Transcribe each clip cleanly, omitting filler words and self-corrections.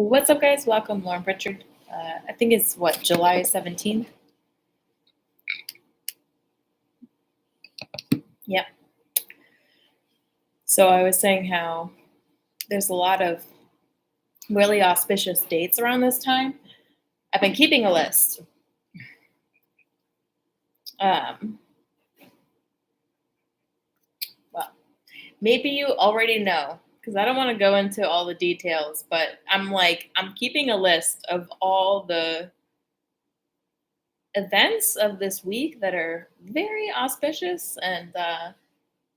What's up, guys? Welcome, Lauren Pritchard. I think it's July 17th? Yep. So I was saying how there's a lot of really auspicious dates around this time. I've been keeping a list. Well, maybe you already know, because I don't want to go into all the details, but I'm keeping a list of all the events of this week that are very auspicious, and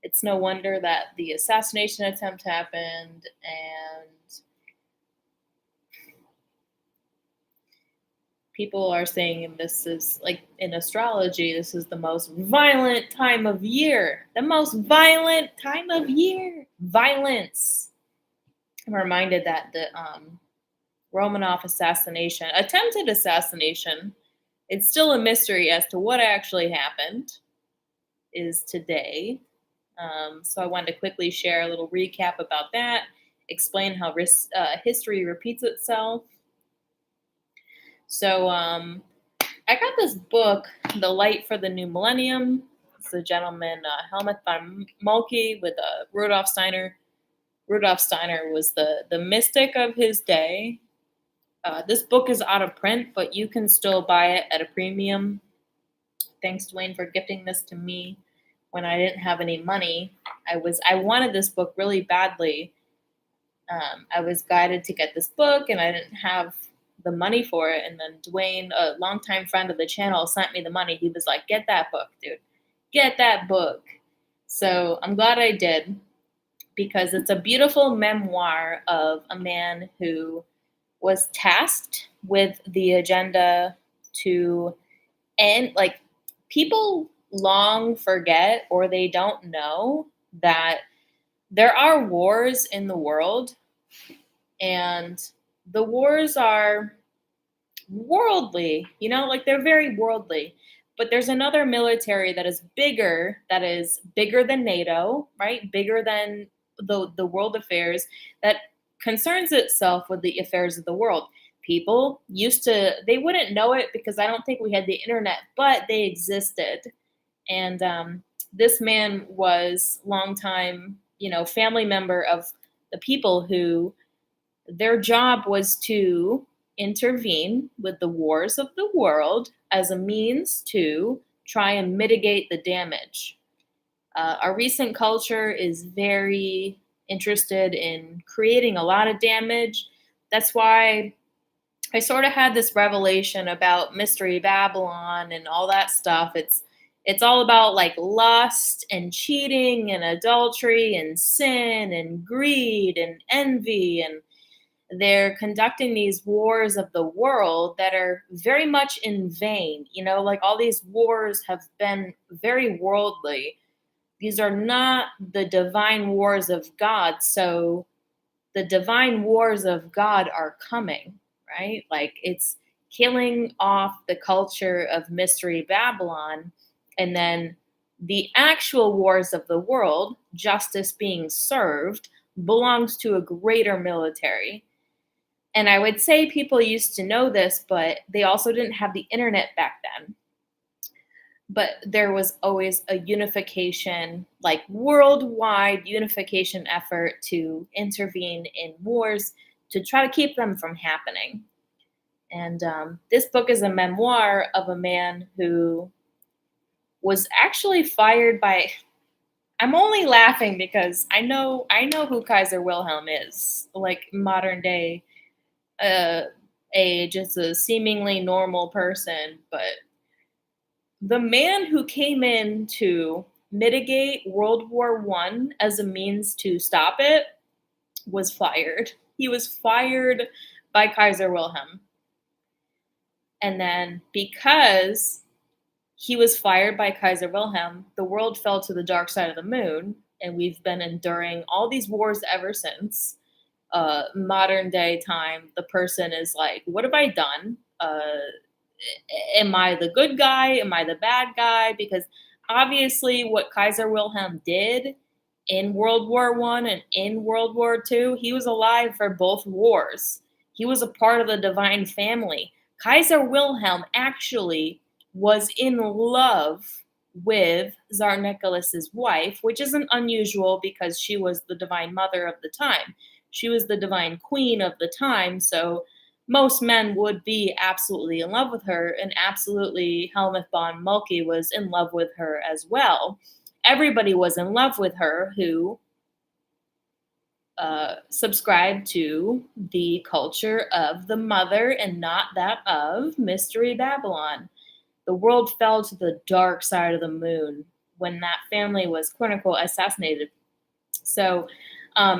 it's no wonder that the assassination attempt happened, and people are saying this is, like, in astrology, this is the most violent time of year. The most violent time of year. Violence. I'm reminded that the Romanov attempted assassination, it's still a mystery as to what actually happened, is today. So I wanted to quickly share a little recap about that, explain how history repeats itself. So I got this book, The Light for the New Millennium. It's a gentleman, Helmuth Von Moltke, with Rudolf Steiner. Rudolf Steiner was the mystic of his day. This book is out of print, but you can still buy it at a premium. Thanks, Dwayne, for gifting this to me when I didn't have any money. I wanted this book really badly. I was guided to get this book, and I didn't have the money for it. And then Dwayne, a longtime friend of the channel, sent me the money. He was like, "Get that book, dude. Get that book." So I'm glad I did, because it's a beautiful memoir of a man who was tasked with the agenda to end, like, people long forget, or they don't know, that there are wars in the world, and the wars are worldly, like, they're very worldly. But there's another military that is bigger than NATO, right? Bigger than the world affairs, that concerns itself with the affairs of the world. People they wouldn't know it because I don't think we had the internet, but they existed. And this man was longtime, family member of the people who their job was to intervene with the wars of the world as a means to try and mitigate the damage. Our recent culture is very interested in creating a lot of damage. That's why I sort of had this revelation about Mystery Babylon and all that stuff. It's all about, like, lust and cheating and adultery and sin and greed and envy, and they're conducting these wars of the world that are very much in vain. Like, all these wars have been very worldly. These are not the divine wars of God. So the divine wars of God are coming, right? Like, it's killing off the culture of Mystery Babylon, and then the actual wars of the world, justice being served, belongs to a greater military. And I would say people used to know this, but they also didn't have the internet back then. But there was always a unification, like worldwide unification effort to intervene in wars to try to keep them from happening. And this book is a memoir of a man who was actually fired by. I'm only laughing because I know who Kaiser Wilhelm is, like, modern day age. It's a seemingly normal person, but the man who came in to mitigate World War I as a means to stop it was fired. He was fired by Kaiser Wilhelm. And then, because he was fired by Kaiser Wilhelm, the world fell to the dark side of the moon, and we've been enduring all these wars ever since. Modern day time, the person is like, what have I done? Am I the good guy? Am I the bad guy? Because obviously what Kaiser Wilhelm did in World War I and in World War II, he was alive for both wars. He was a part of the divine family. Kaiser Wilhelm actually was in love with Tsar Nicholas's wife, which isn't unusual because she was the divine mother of the time. She was the divine queen of the time, so most men would be absolutely in love with her, and absolutely Helmuth von Moltke was in love with her as well. Everybody was in love with her who subscribed to the culture of the mother and not that of Mystery Babylon. The world fell to the dark side of the moon when that family was, quote unquote, assassinated. So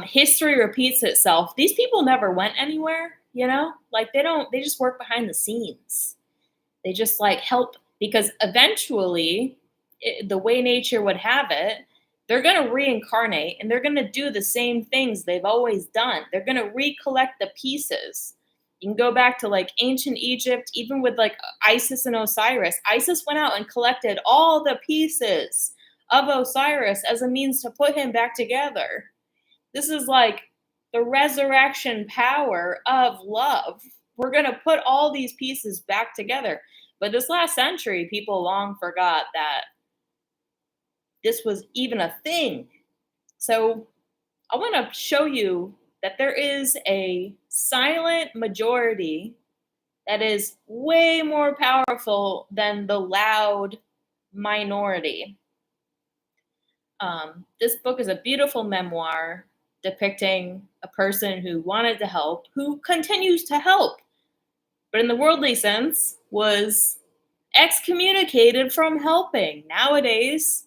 history repeats itself. These people never went anywhere, you know? Like they just work behind the scenes. They just like help because eventually, the way nature would have it, they're going to reincarnate and they're going to do the same things they've always done. They're going to recollect the pieces. You can go back to like ancient Egypt, even with like Isis and Osiris. Isis went out and collected all the pieces of Osiris as a means to put him back together. This is like the resurrection power of love. We're going to put all these pieces back together. But this last century, people long forgot that this was even a thing. So I want to show you that there is a silent majority that is way more powerful than the loud minority. This book is a beautiful memoir depicting a person who wanted to help, who continues to help, but in the worldly sense was excommunicated from helping. Nowadays,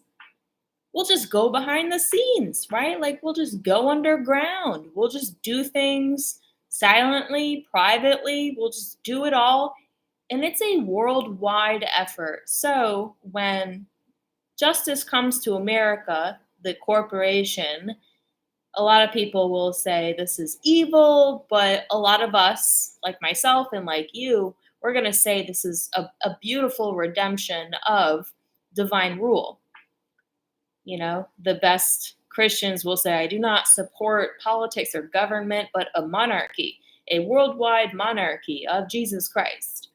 we'll just go behind the scenes, right? Like we'll just go underground. We'll just do things silently, privately. We'll just do it all. And it's a worldwide effort. So when justice comes to America, the corporation, a lot of people will say this is evil, but a lot of us, like myself and like you, we're going to say this is a beautiful redemption of divine rule. You know, the best Christians will say, I do not support politics or government, but a monarchy, a worldwide monarchy of Jesus Christ.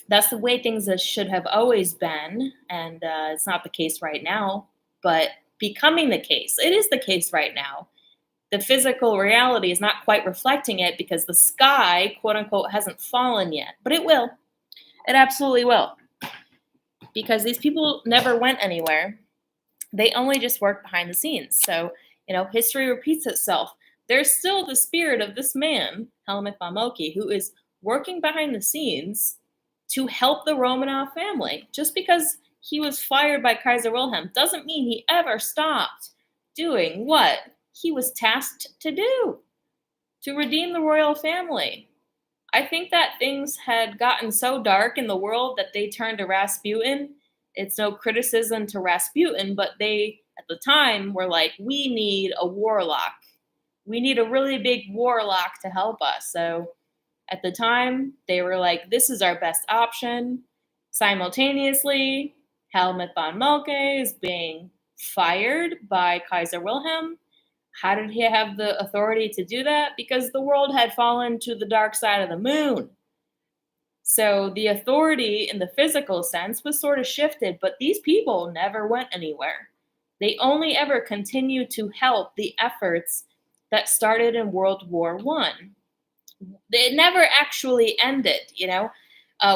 That's the way things should have always been, and it's not the case right now, but becoming the case. It is the case right now. The physical reality is not quite reflecting it because the sky, quote unquote, hasn't fallen yet, but it will. It absolutely will. Because these people never went anywhere. They only just work behind the scenes. So, you know, history repeats itself. There's still the spirit of this man, Helmuth Von Moltke, who is working behind the scenes to help the Romanov family. Just because he was fired by Kaiser Wilhelm doesn't mean he ever stopped doing what he was tasked to do, to redeem the royal family. I think that things had gotten so dark in the world that they turned to Rasputin. It's no criticism to Rasputin, but they, at the time, were like, we need a warlock. We need a really big warlock to help us. So at the time, they were like, this is our best option. Simultaneously, Helmuth Von Moltke is being fired by Kaiser Wilhelm. How did he have the authority to do that? Because the world had fallen to the dark side of the moon. So the authority in the physical sense was sort of shifted, but these people never went anywhere. They only ever continued to help the efforts that started in World War I. It never actually ended, you know.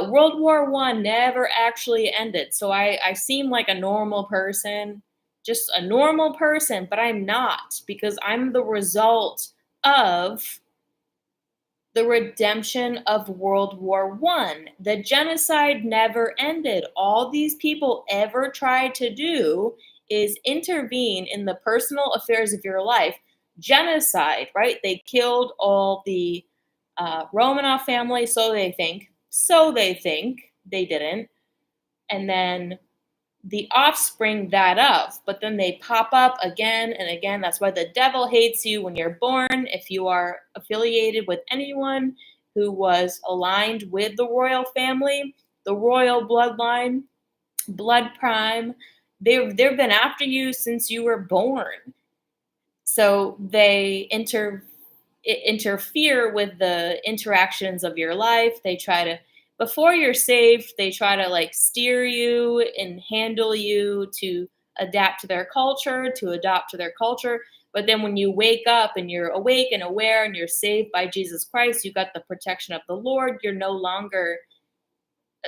World War I never actually ended. So I seem like a normal person, just a normal person, but I'm not, because I'm the result of the redemption of World War I. The genocide never ended. All these people ever tried to do is intervene in the personal affairs of your life. Genocide, right? They killed all the Romanov family, so they think. So they think. They didn't. And then the offspring that of, but then they pop up again and again. That's why the devil hates you when you're born. If you are affiliated with anyone who was aligned with the royal family, the royal bloodline, blood prime, they've been after you since you were born. So they interfere with the interactions of your life. They try to, before you're saved, they try to like steer you and handle you to adapt to their culture, to adopt to their culture. But then when you wake up and you're awake and aware and you're saved by Jesus Christ, you got the protection of the Lord. You're no longer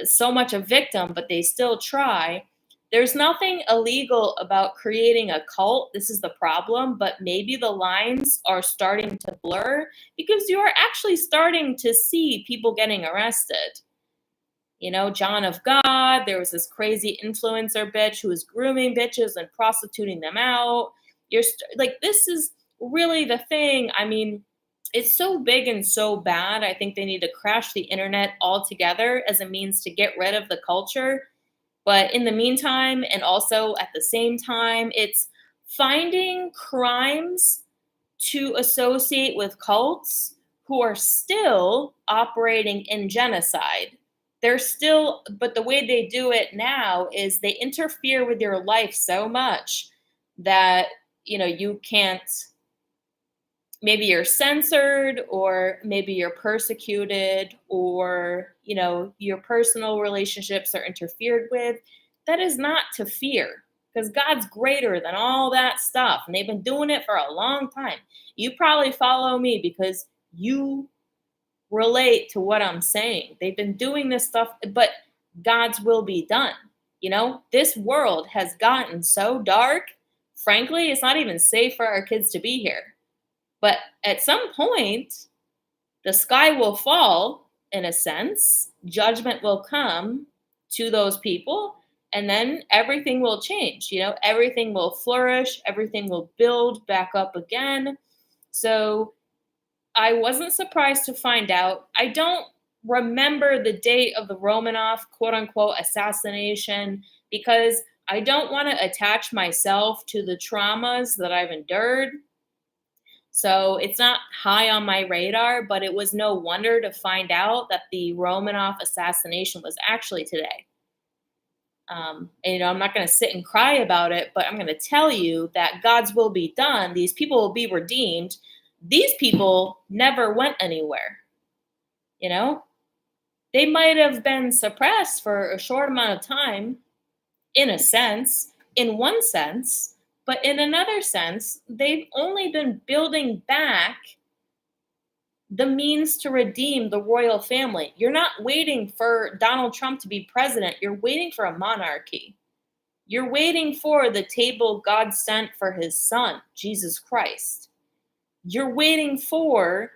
so much a victim, but they still try. There's nothing illegal about creating a cult. This is the problem, but maybe the lines are starting to blur because you are actually starting to see people getting arrested. You know, John of God, there was this crazy influencer bitch who was grooming bitches and prostituting them out. Like, this is really the thing. I mean, it's so big and so bad. I think they need to crash the internet altogether as a means to get rid of the culture. But in the meantime, and also at the same time, it's finding crimes to associate with cults who are still operating in genocide. They're still, but the way they do it now is they interfere with your life so much that, you know, you can't, maybe you're censored, or maybe you're persecuted, or, you know, your personal relationships are interfered with. That is not to fear, because God's greater than all that stuff. And they've been doing it for a long time. You probably follow me because you relate to what I'm saying. They've been doing this stuff, but God's will be done. You know, this world has gotten so dark. Frankly, it's not even safe for our kids to be here. But at some point, the sky will fall, in a sense. Judgment will come to those people, and then everything will change. You know, everything will flourish. Everything will build back up again. So I wasn't surprised to find out. I don't remember the date of the Romanov quote unquote assassination because I don't want to attach myself to the traumas that I've endured. So it's not high on my radar, but it was no wonder to find out that the Romanov assassination was actually today. And, you know, I'm not going to sit and cry about it, but I'm going to tell you that God's will be done. These people will be redeemed. These people never went anywhere. You know, they might have been suppressed for a short amount of time, in a sense, in one sense, but in another sense, they've only been building back the means to redeem the royal family. You're not waiting for Donald Trump to be president. You're waiting for a monarchy. You're waiting for the table God sent for his son, Jesus Christ. You're waiting for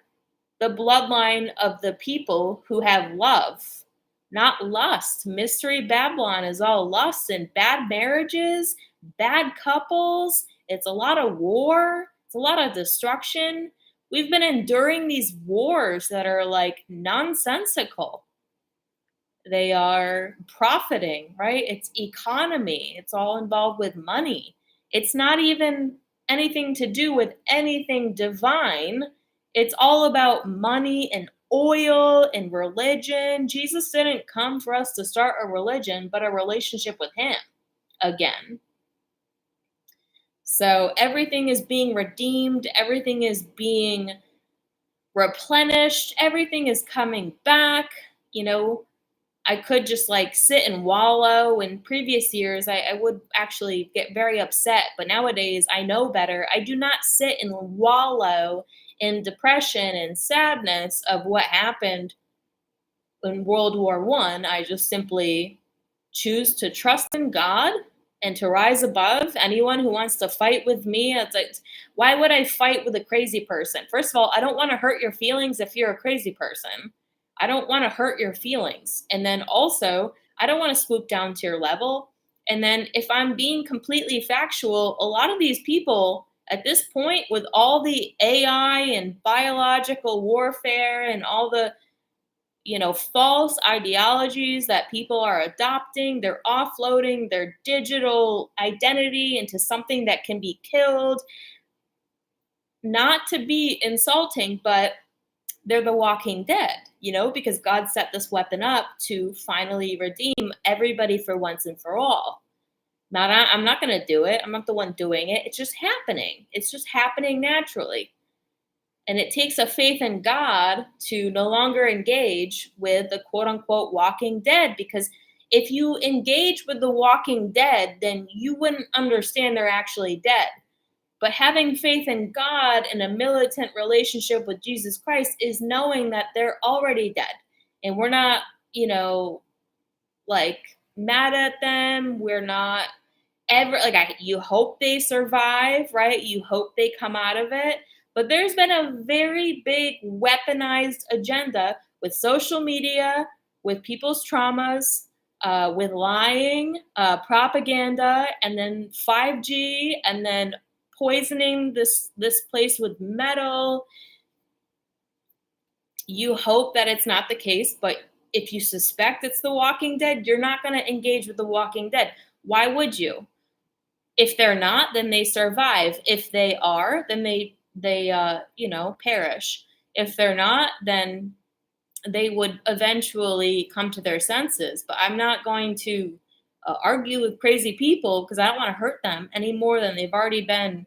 the bloodline of the people who have love, not lust. Mystery Babylon is all lust and bad marriages, bad couples. It's a lot of war. It's a lot of destruction. We've been enduring these wars that are like nonsensical. They are profiting, right? It's economy. It's all involved with money. It's not even anything to do with anything divine. It's all about money and oil and religion. Jesus didn't come for us to start a religion, but a relationship with him again. So everything is being redeemed. Everything is being replenished. Everything is coming back. You know, I could just like sit and wallow. In previous years, I would actually get very upset. But nowadays, I know better. I do not sit and wallow in depression and sadness of what happened in World War I just simply choose to trust in God and to rise above anyone who wants to fight with me. It's like, why would I fight with a crazy person? First of all, I don't want to hurt your feelings if you're a crazy person. I don't want to hurt your feelings. And then also, I don't want to swoop down to your level. And then if I'm being completely factual, a lot of these people at this point, with all the AI and biological warfare and all the, you know, false ideologies that people are adopting, they're offloading their digital identity into something that can be killed. Not to be insulting, but they're the walking dead, you know, because God set this weapon up to finally redeem everybody for once and for all. I'm not going to do it. I'm not the one doing it. It's just happening. It's just happening naturally. And it takes a faith in God to no longer engage with the quote unquote walking dead, because if you engage with the walking dead, then you wouldn't understand they're actually dead. But having faith in God and a militant relationship with Jesus Christ is knowing that they're already dead. And we're not, like mad at them. We're not ever like you hope they survive, right? You hope they come out of it. But there's been a very big weaponized agenda with social media, with people's traumas, with lying, propaganda, and then 5G, and then poisoning this place with metal. You hope that it's not the case, but if you suspect it's the Walking Dead, you're not going to engage with the Walking Dead. Why would you? If they're not, then they survive. If they are, then they perish. If they're not, then they would eventually come to their senses. But I'm not going to argue with crazy people because I don't want to hurt them any more than they've already been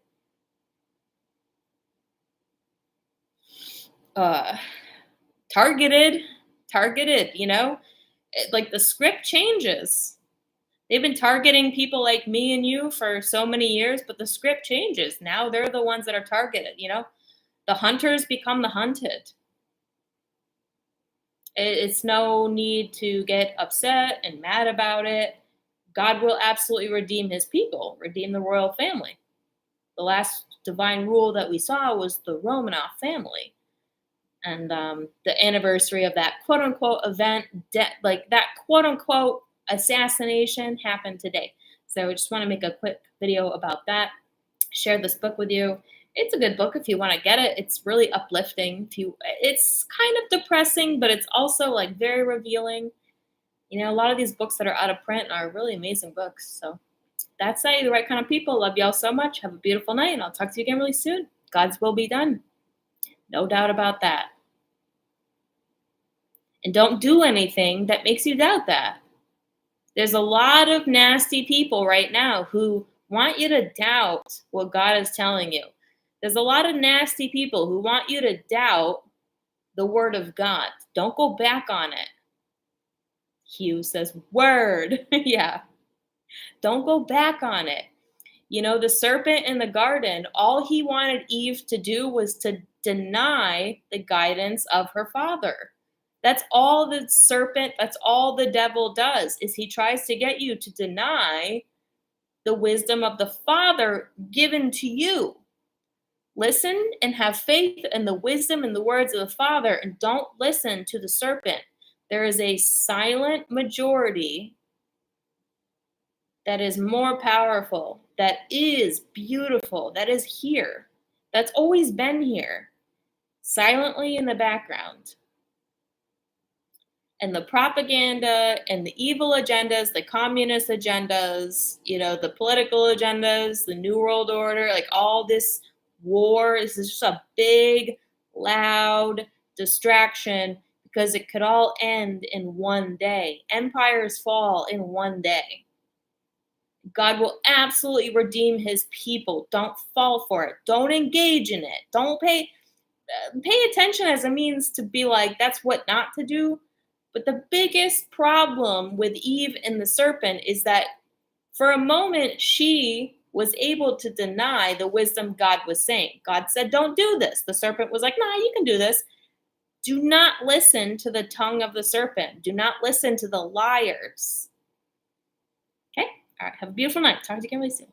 targeted. Like the script changes. They've been targeting people like me and you for so many years, but the script changes. Now they're the ones that are targeted, The hunters become the hunted. It's no need to get upset and mad about it. God will absolutely redeem his people, redeem the royal family. The last divine rule that we saw was the Romanov family. And the anniversary of that quote-unquote event, like that quote-unquote assassination happened today. So I just want to make a quick video about that. Share this book with you. It's a good book if you want to get it. It's really uplifting. It's kind of depressing, but it's also like very revealing. A lot of these books that are out of print are really amazing books. So that's it. The right kind of people. Love y'all so much. Have a beautiful night, and I'll talk to you again really soon. God's will be done. No doubt about that. And don't do anything that makes you doubt that. There's a lot of nasty people right now who want you to doubt what God is telling you. There's a lot of nasty people who want you to doubt the word of God. Don't go back on it. Hugh says, word. Yeah. Don't go back on it. The serpent in the garden, all he wanted Eve to do was to deny the guidance of her father. That's all the serpent, that's all the devil does, is he tries to get you to deny the wisdom of the Father given to you. Listen and have faith in the wisdom and the words of the Father, and don't listen to the serpent. There is a silent majority that is more powerful, that is beautiful, that is here, that's always been here, silently in the background. And the propaganda and the evil agendas, the communist agendas, the political agendas, the New World Order, like all this war is just a big, loud distraction because it could all end in one day. Empires fall in one day. God will absolutely redeem his people. Don't fall for it. Don't engage in it. Don't pay attention as a means to be like, that's what not to do. But the biggest problem with Eve and the serpent is that for a moment, she was able to deny the wisdom God was saying. God said, don't do this. The serpent was like, nah, you can do this. Do not listen to the tongue of the serpent. Do not listen to the liars. Okay? All right. Have a beautiful night. Talk to you again really soon.